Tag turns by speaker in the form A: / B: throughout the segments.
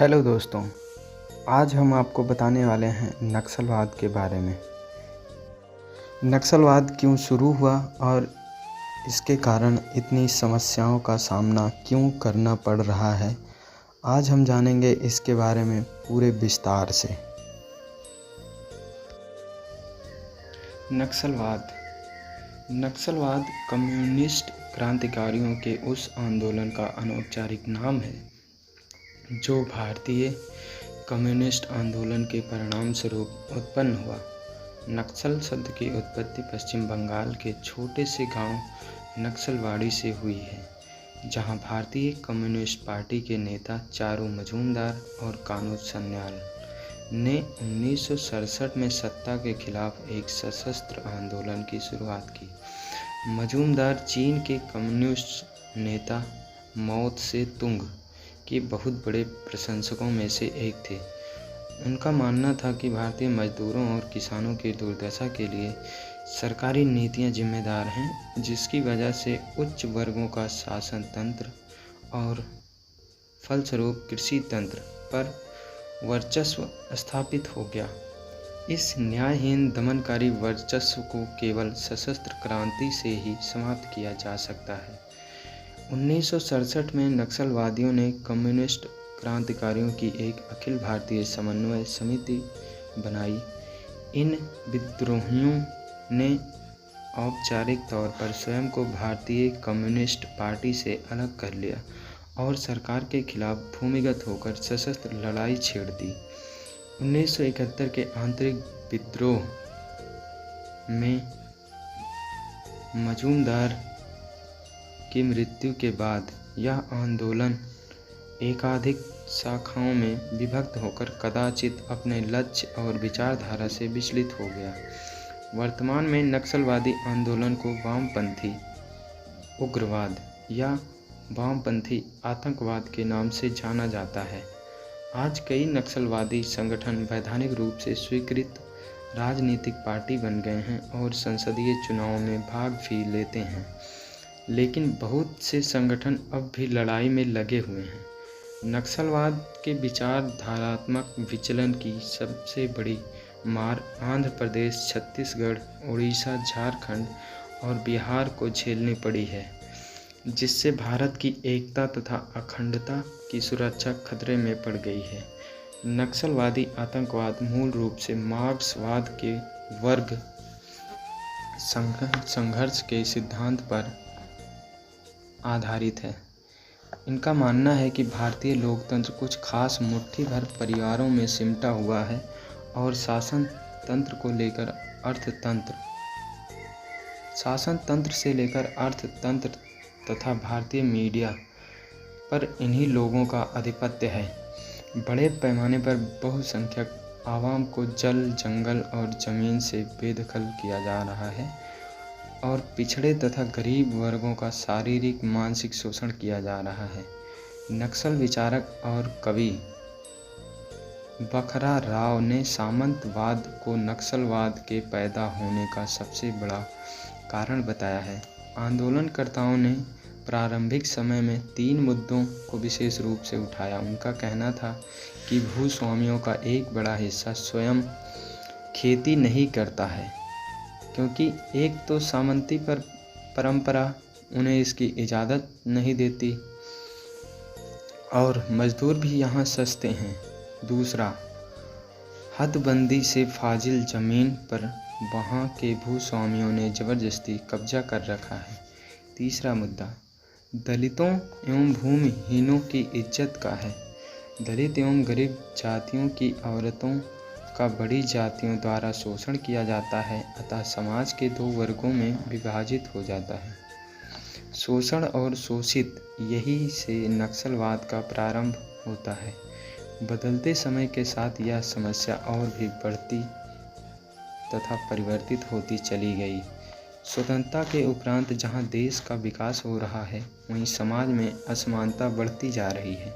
A: Hello दोस्तों, आज हम आपको बताने वाले हैं नक्सलवाद के बारे में। नक्सलवाद क्यों शुरू हुआ और इसके कारण इतनी समस्याओं का सामना क्यों करना पड़ रहा है, आज हम जानेंगे इसके बारे में पूरे विस्तार से। नक्सलवाद कम्युनिस्ट क्रांतिकारियों के उस आंदोलन का अनौपचारिक नाम है जो भारतीय कम्युनिस्ट आंदोलन के परिणाम स्वरूप उत्पन्न हुआ। नक्सल शब्द की उत्पत्ति पश्चिम बंगाल के छोटे से गांव नक्सलवाड़ी से हुई है, जहां भारतीय कम्युनिस्ट पार्टी के नेता चारू मजूमदार और कानू सन्याल ने 1967 में सत्ता के खिलाफ एक सशस्त्र आंदोलन की शुरुआत की। मजूमदार चीन के कम्युनिस्ट नेता माओ त्से तुंग के बहुत बड़े प्रशंसकों में से एक थे। उनका मानना था कि भारतीय मजदूरों और किसानों की दुर्दशा के लिए सरकारी नीतियां जिम्मेदार हैं, जिसकी वजह से उच्च वर्गों का शासन तंत्र और फलस्वरूप कृषि तंत्र पर वर्चस्व स्थापित हो गया। इस न्यायहीन दमनकारी वर्चस्व को केवल सशस्त्र क्रांति से ही समाप्त किया जा सकता है। 1967 में नक्सलवादियों ने कम्युनिस्ट क्रांतिकारियों की एक अखिल भारतीय समन्वय समिति बनाई। इन विद्रोहियों ने औपचारिक तौर पर स्वयं को भारतीय कम्युनिस्ट पार्टी से अलग कर लिया और सरकार के खिलाफ भूमिगत होकर सशस्त्र लड़ाई छेड़ दी। 1971 के आंतरिक विद्रोह में मजूमदार की मृत्यु के बाद यह आंदोलन एकाधिक शाखाओं में विभक्त होकर कदाचित अपने लक्ष्य और विचारधारा से विचलित हो गया। वर्तमान में नक्सलवादी आंदोलन को वामपंथी उग्रवाद या वामपंथी आतंकवाद के नाम से जाना जाता है। आज कई नक्सलवादी संगठन वैधानिक रूप से स्वीकृत राजनीतिक पार्टी बन गए हैं और संसदीय चुनावों में भाग भी लेते हैं, लेकिन बहुत से संगठन अब भी लड़ाई में लगे हुए हैं। नक्सलवाद के विचारधारात्मक विचलन की सबसे बड़ी मार आंध्र प्रदेश, छत्तीसगढ़, उड़ीसा, झारखंड और बिहार को झेलनी पड़ी है, जिससे भारत की एकता तथा अखंडता की सुरक्षा खतरे में पड़ गई है। नक्सलवादी आतंकवाद मूल रूप से मार्क्सवाद के वर्ग संघर्ष के सिद्धांत पर आधारित है। इनका मानना है कि भारतीय लोकतंत्र कुछ खास मुट्ठी भर परिवारों में सिमटा हुआ है और शासन तंत्र से लेकर अर्थतंत्र तथा भारतीय मीडिया पर इन्हीं लोगों का आधिपत्य है। बड़े पैमाने पर बहुसंख्यक आवाम को जल, जंगल और जमीन से बेदखल किया जा रहा है और पिछड़े तथा गरीब वर्गों का शारीरिक मानसिक शोषण किया जा रहा है। नक्सल विचारक और कवि बखरा राव ने सामंतवाद को नक्सलवाद के पैदा होने का सबसे बड़ा कारण बताया है। आंदोलनकर्ताओं ने प्रारंभिक समय में 3 मुद्दों को विशेष रूप से उठाया। उनका कहना था कि भूस्वामियों का एक बड़ा हिस्सा स्वयं खेती नहीं करता है, क्योंकि एक तो सामंती परंपरा उन्हें इसकी इजाज़त नहीं देती और मजदूर भी यहाँ सस्ते हैं। दूसरा, हदबंदी से फाजिल ज़मीन पर वहाँ के भूस्वामियों ने ज़बरदस्ती कब्जा कर रखा है। तीसरा मुद्दा, दलितों एवं भूमिहीनों की इज्जत का है। दलित एवं गरीब जातियों की औरतों का बड़ी जातियों द्वारा शोषण किया जाता है, अतः समाज के 2 वर्गों में विभाजित हो जाता है, शोषण और शोषित। यही से नक्सलवाद का प्रारंभ होता है। बदलते समय के साथ यह समस्या और भी बढ़ती तथा परिवर्तित होती चली गई। स्वतंत्रता के उपरांत जहां देश का विकास हो रहा है, वहीं समाज में असमानता बढ़ती जा रही है।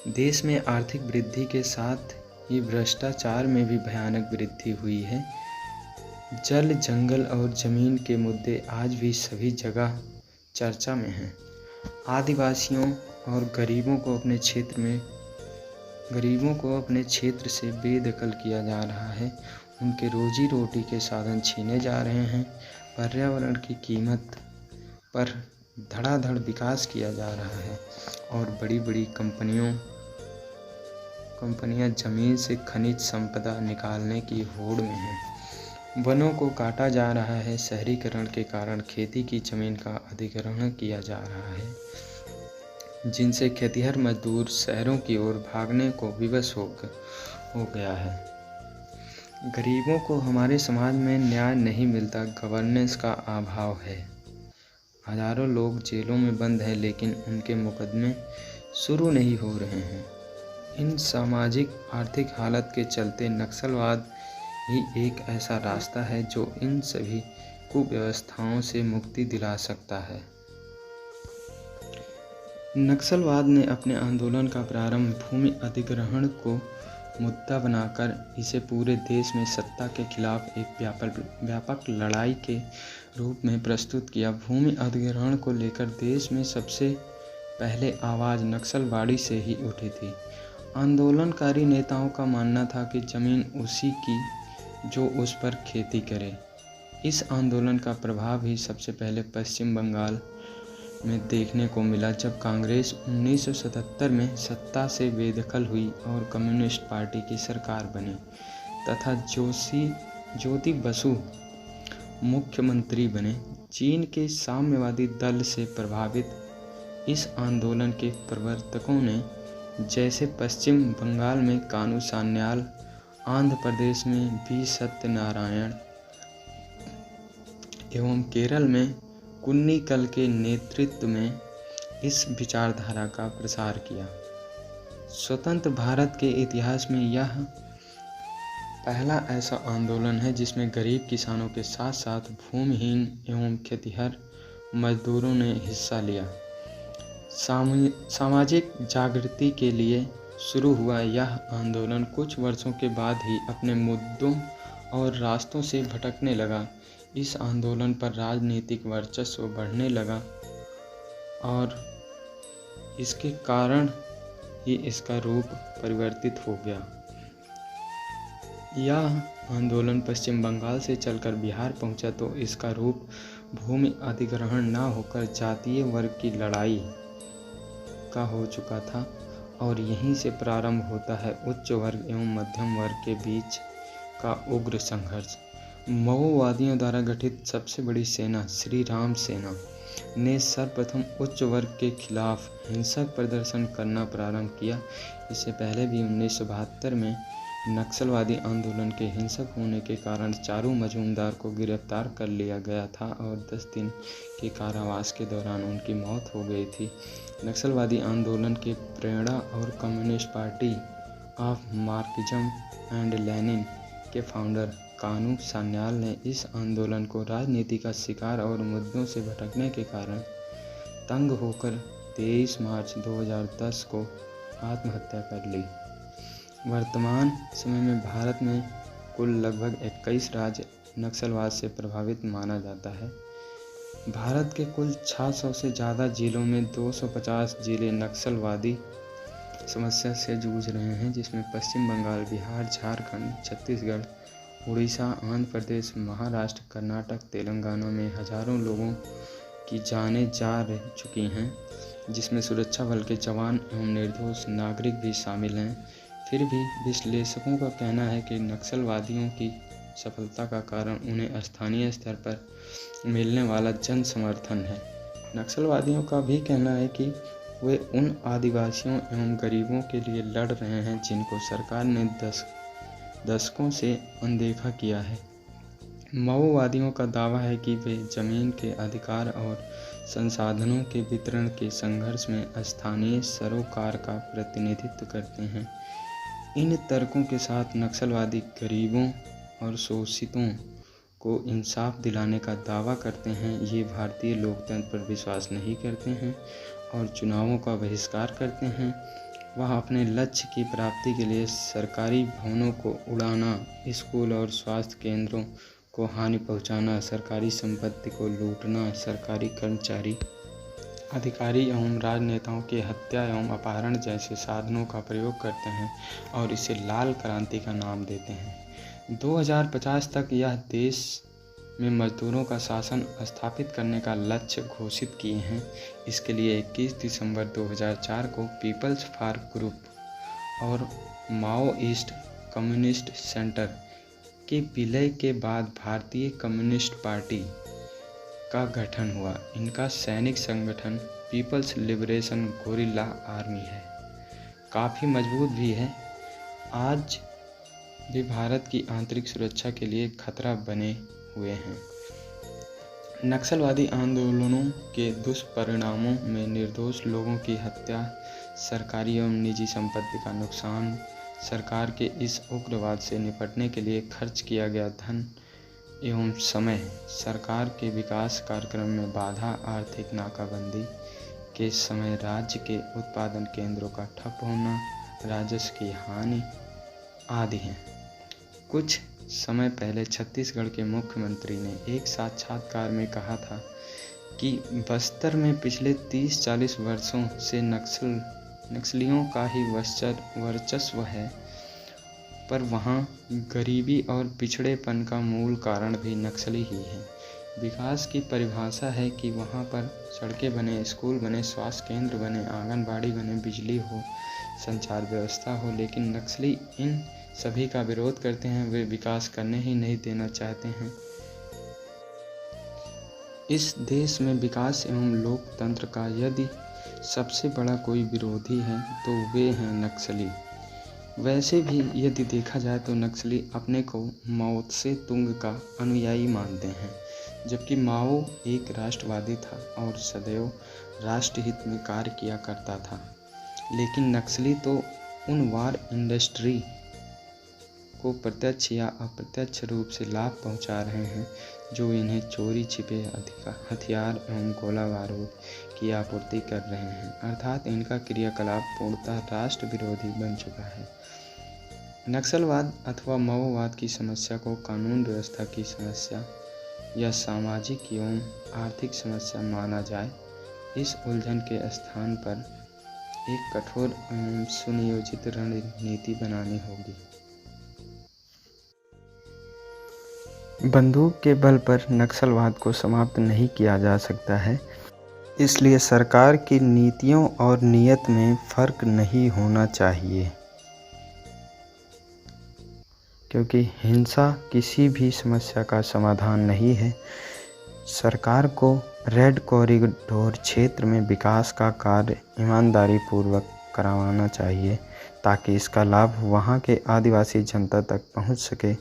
A: देश में आर्थिक वृद्धि के साथ ही भ्रष्टाचार में भी भयानक वृद्धि हुई है। जल, जंगल और जमीन के मुद्दे आज भी सभी जगह चर्चा में हैं। आदिवासियों और गरीबों को अपने क्षेत्र में गरीबों को अपने क्षेत्र से बेदखल किया जा रहा है, उनके रोजी रोटी के साधन छीने जा रहे हैं, पर्यावरण की कीमत पर धड़ाधड़ विकास किया जा रहा है और बड़ी बड़ी कंपनियां जमीन से खनिज संपदा निकालने की होड़ में हैं। वनों को काटा जा रहा है, शहरीकरण के कारण खेती की जमीन का अधिग्रहण किया जा रहा है, जिनसे खेतिहर मजदूर शहरों की ओर भागने को विवश हो गया है। गरीबों को हमारे समाज में न्याय नहीं मिलता, गवर्नेंस का अभाव है। हजारों लोग जेलों में बंद हैं, लेकिन उनके मुकदमे शुरू नहीं हो रहे हैं। इन सामाजिक आर्थिक हालत के चलते नक्सलवाद ही एक ऐसा रास्ता है जो इन सभी कुव्यवस्थाओं से मुक्ति दिला सकता है। नक्सलवाद ने अपने आंदोलन का प्रारंभ भूमि अधिग्रहण को मुद्दा बनाकर इसे पूरे देश में सत्ता के खिलाफ एक व्यापक लड़ाई के रूप में प्रस्तुत किया। भूमि अधिग्रहण को लेकर देश में सबसे पहले आवाज़ नक्सलवाड़ी से ही उठी थी। आंदोलनकारी नेताओं का मानना था कि जमीन उसी की जो उस पर खेती करे। इस आंदोलन का प्रभाव ही सबसे पहले पश्चिम बंगाल में देखने को मिला, जब कांग्रेस 1977 में सत्ता से बेदखल हुई और कम्युनिस्ट पार्टी की सरकार बनी तथा ज्योति बसु मुख्यमंत्री बने। चीन के साम्यवादी दल से प्रभावित इस आंदोलन के प्रवर्तकों ने, जैसे पश्चिम बंगाल में कानू सान्याल, आंध्र प्रदेश में बी सत्यनारायण एवं केरल में कुन्नीकल के नेतृत्व में इस विचारधारा का प्रसार किया। स्वतंत्र भारत के इतिहास में यह पहला ऐसा आंदोलन है जिसमें गरीब किसानों के साथ साथ भूमिहीन एवं खेतिहर मजदूरों ने हिस्सा लिया। सामाजिक जागृति के लिए शुरू हुआ यह आंदोलन कुछ वर्षों के बाद ही अपने मुद्दों और रास्तों से भटकने लगा। इस आंदोलन पर राजनीतिक वर्चस्व बढ़ने लगा और इसके कारण ही इसका रूप परिवर्तित हो गया। यह आंदोलन पश्चिम बंगाल से चलकर बिहार पहुंचा तो इसका रूप भूमि अधिग्रहण न होकर जातीय वर्ग की लड़ाई का हो चुका था और यहीं से प्रारंभ होता है उच्च वर्ग एवं मध्यम वर्ग के बीच का उग्र संघर्ष। माओवादियों द्वारा गठित सबसे बड़ी सेना श्री राम सेना ने सर्वप्रथम उच्च वर्ग के खिलाफ हिंसक प्रदर्शन करना प्रारंभ किया। इससे पहले भी 1972 में नक्सलवादी आंदोलन के हिंसक होने के कारण चारू मजूमदार को गिरफ्तार कर लिया गया था और 10 दिन के कारावास के दौरान उनकी मौत हो गई थी। नक्सलवादी आंदोलन के प्रेरणा और communist party of Marxism and Lenin के फाउंडर कानू सान्याल ने इस आंदोलन को राजनीति का शिकार और मुद्दों से भटकने के कारण तंग होकर 23 मार्च 2010 को आत्महत्या कर ली। वर्तमान समय में भारत में कुल लगभग 21 राज्य नक्सलवाद से प्रभावित माना जाता है। भारत के कुल 600 से ज़्यादा जिलों में 250 जिले नक्सलवादी समस्या से जूझ रहे हैं, जिसमें पश्चिम बंगाल, बिहार, झारखंड, छत्तीसगढ़, उड़ीसा, आंध्र प्रदेश, महाराष्ट्र, कर्नाटक, तेलंगाना में हजारों लोगों की जानें जा चुकी हैं, जिसमें सुरक्षा बल के जवान एवं निर्दोष नागरिक भी शामिल हैं। फिर भी विश्लेषकों का कहना है कि नक्सलवादियों की सफलता का कारण उन्हें स्थानीय स्तर पर मिलने वाला जन समर्थन है। नक्सलवादियों का भी कहना है कि वे उन आदिवासियों एवं गरीबों के लिए लड़ रहे हैं जिनको सरकार ने दशकों से अनदेखा किया है। माओवादियों का दावा है कि वे जमीन के अधिकार और संसाधनों के वितरण के संघर्ष में स्थानीय सरोकार का प्रतिनिधित्व करते हैं। इन तर्कों के साथ नक्सलवादी गरीबों और शोषितों को इंसाफ दिलाने का दावा करते हैं। ये भारतीय लोकतंत्र पर विश्वास नहीं करते हैं और चुनावों का बहिष्कार करते हैं। वह अपने लक्ष्य की प्राप्ति के लिए सरकारी भवनों को उड़ाना, स्कूल और स्वास्थ्य केंद्रों को हानि पहुंचाना, सरकारी संपत्ति को लूटना, सरकारी कर्मचारी अधिकारी एवं राजनेताओं की हत्या एवं अपहरण जैसे साधनों का प्रयोग करते हैं और इसे लाल क्रांति का नाम देते हैं। 2050 तक यह देश में मजदूरों का शासन स्थापित करने का लक्ष्य घोषित किए हैं। इसके लिए 21 दिसंबर 2004 को पीपल्स फॉर ग्रुप और माओइस्ट कम्युनिस्ट सेंटर के विलय के बाद भारतीय कम्युनिस्ट पार्टी का गठन हुआ। इनका सैनिक संगठन पीपल्स लिबरेशन गोरिल्ला आर्मी है, काफ़ी मजबूत भी है। आज भी भारत की आंतरिक सुरक्षा के लिए खतरा बने हुए हैं। नक्सलवादी आंदोलनों के दुष्परिणामों में निर्दोष लोगों की हत्या, सरकारी एवं निजी संपत्ति का नुकसान, सरकार के इस उग्रवाद से निपटने के लिए खर्च किया गया धन एवं समय, सरकार के विकास कार्यक्रम में बाधा, आर्थिक नाकाबंदी के समय राज्य के उत्पादन केंद्रों का ठप होना, राजस्व की हानि आदि हैं। कुछ समय पहले छत्तीसगढ़ के मुख्यमंत्री ने एक साक्षात्कार में कहा था कि बस्तर में पिछले 30-40 वर्षों से नक्सलियों का ही वर्चस्व है, पर वहाँ गरीबी और पिछड़ेपन का मूल कारण भी नक्सली ही है। विकास की परिभाषा है कि वहाँ पर सड़कें बने, स्कूल बने, स्वास्थ्य केंद्र बने, आंगनबाड़ी बने, बिजली हो, संचार व्यवस्था हो, लेकिन नक्सली इन सभी का विरोध करते हैं। वे विकास करने ही नहीं देना चाहते हैं। इस देश में विकास एवं लोकतंत्र का यदि सबसे बड़ा कोई विरोधी है तो वे हैं नक्सली। वैसे भी यदि देखा जाए तो नक्सली अपने को माओ से तुंग का अनुयायी मानते हैं, जबकि माओ एक राष्ट्रवादी था और सदैव राष्ट्रहित में कार्य किया करता था। लेकिन नक्सली तो उन वार इंडस्ट्री को प्रत्यक्ष या अप्रत्यक्ष रूप से लाभ पहुंचा रहे हैं जो इन्हें चोरी छिपे हथियार एवं गोला बारूद की आपूर्ति कर रहे हैं। अर्थात इनका क्रियाकलाप पूर्णतः राष्ट्र विरोधी बन चुका है। नक्सलवाद अथवा माओवाद की समस्या को कानून व्यवस्था की समस्या या सामाजिक एवं आर्थिक समस्या माना जाए, इस उलझन के स्थान पर एक कठोर एवं सुनियोजित रणनीति बनानी होगी। बंदूक के बल पर नक्सलवाद को समाप्त नहीं किया जा सकता है, इसलिए सरकार की नीतियों और नीयत में फर्क नहीं होना चाहिए, क्योंकि हिंसा किसी भी समस्या का समाधान नहीं है। सरकार को रेड कॉरिडोर क्षेत्र में विकास का कार्य ईमानदारी पूर्वक करवाना चाहिए ताकि इसका लाभ वहां के आदिवासी जनता तक पहुंच सके।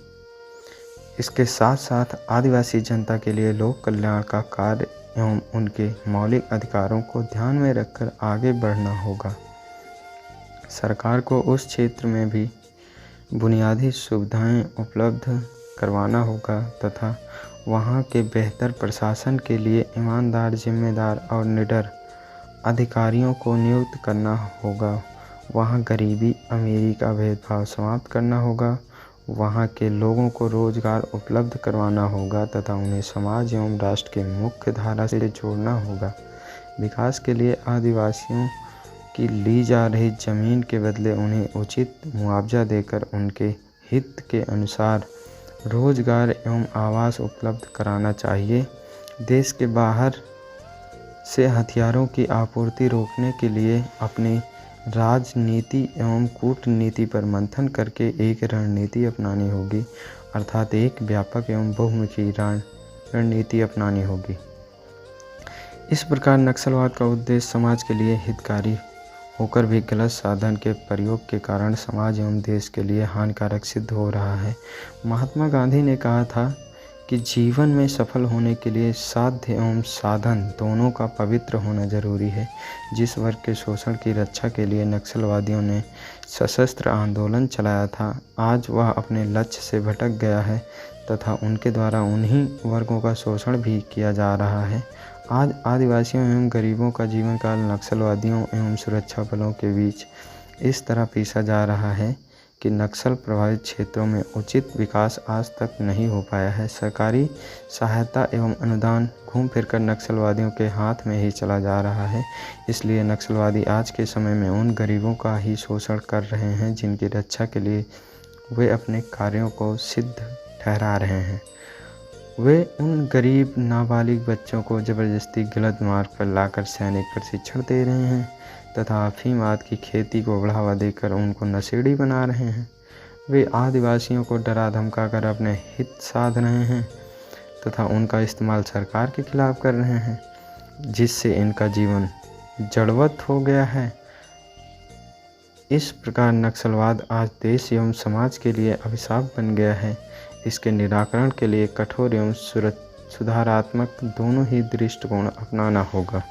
A: इसके साथ साथ आदिवासी जनता के लिए लोक कल्याण का कार्य एवं उनके मौलिक अधिकारों को ध्यान में रखकर आगे बढ़ना होगा। सरकार को उस क्षेत्र में भी बुनियादी सुविधाएं उपलब्ध करवाना होगा तथा वहां के बेहतर प्रशासन के लिए ईमानदार, जिम्मेदार और निडर अधिकारियों को नियुक्त करना होगा। वहां गरीबी अमीरी का भेदभाव समाप्त करना होगा। वहां के लोगों को रोजगार उपलब्ध करवाना होगा तथा उन्हें समाज एवं राष्ट्र के मुख्य धारा से जोड़ना होगा। विकास के लिए आदिवासियों की ली जा रही जमीन के बदले उन्हें उचित मुआवजा देकर उनके हित के अनुसार रोजगार एवं आवास उपलब्ध कराना चाहिए। देश के बाहर से हथियारों की आपूर्ति रोकने के लिए अपनी राजनीति एवं कूटनीति पर मंथन करके एक रणनीति अपनानी होगी, अर्थात एक व्यापक एवं बहुमुखी रणनीति अपनानी होगी। इस प्रकार नक्सलवाद का उद्देश्य समाज के लिए हितकारी होकर भी गलत साधन के प्रयोग के कारण समाज एवं देश के लिए हानिकारक सिद्ध हो रहा है। महात्मा गांधी ने कहा था कि जीवन में सफल होने के लिए साध्य एवं साधन दोनों का पवित्र होना जरूरी है। जिस वर्ग के शोषण की रक्षा के लिए नक्सलवादियों ने सशस्त्र आंदोलन चलाया था, आज वह अपने लक्ष्य से भटक गया है तथा उनके द्वारा उन्हीं वर्गों का शोषण भी किया जा रहा है। आज आदिवासियों एवं गरीबों का जीवन काल नक्सलवादियों एवं सुरक्षा बलों के बीच इस तरह पीसा जा रहा है कि नक्सल प्रभावित क्षेत्रों में उचित विकास आज तक नहीं हो पाया है। सरकारी सहायता एवं अनुदान घूम फिरकर नक्सलवादियों के हाथ में ही चला जा रहा है। इसलिए नक्सलवादी आज के समय में उन गरीबों का ही शोषण कर रहे हैं जिनकी रक्षा के लिए वे अपने कार्यों को सिद्ध ठहरा रहे हैं। वे उन गरीब नाबालिग बच्चों को ज़बरदस्ती गलत मार्ग पर लाकर सैनिक प्रशिक्षण दे रहे हैं तथा अफीम आदि की खेती को बढ़ावा देकर उनको नशेड़ी बना रहे हैं। वे आदिवासियों को डरा धमका कर अपने हित साध रहे हैं तथा उनका इस्तेमाल सरकार के खिलाफ कर रहे हैं, जिससे इनका जीवन जड़वत हो गया है। इस प्रकार नक्सलवाद आज देश एवं समाज के लिए अभिशाप बन गया है। इसके निराकरण के लिए कठोर एवं सुधारात्मक दोनों ही दृष्टिकोण अपनाना होगा।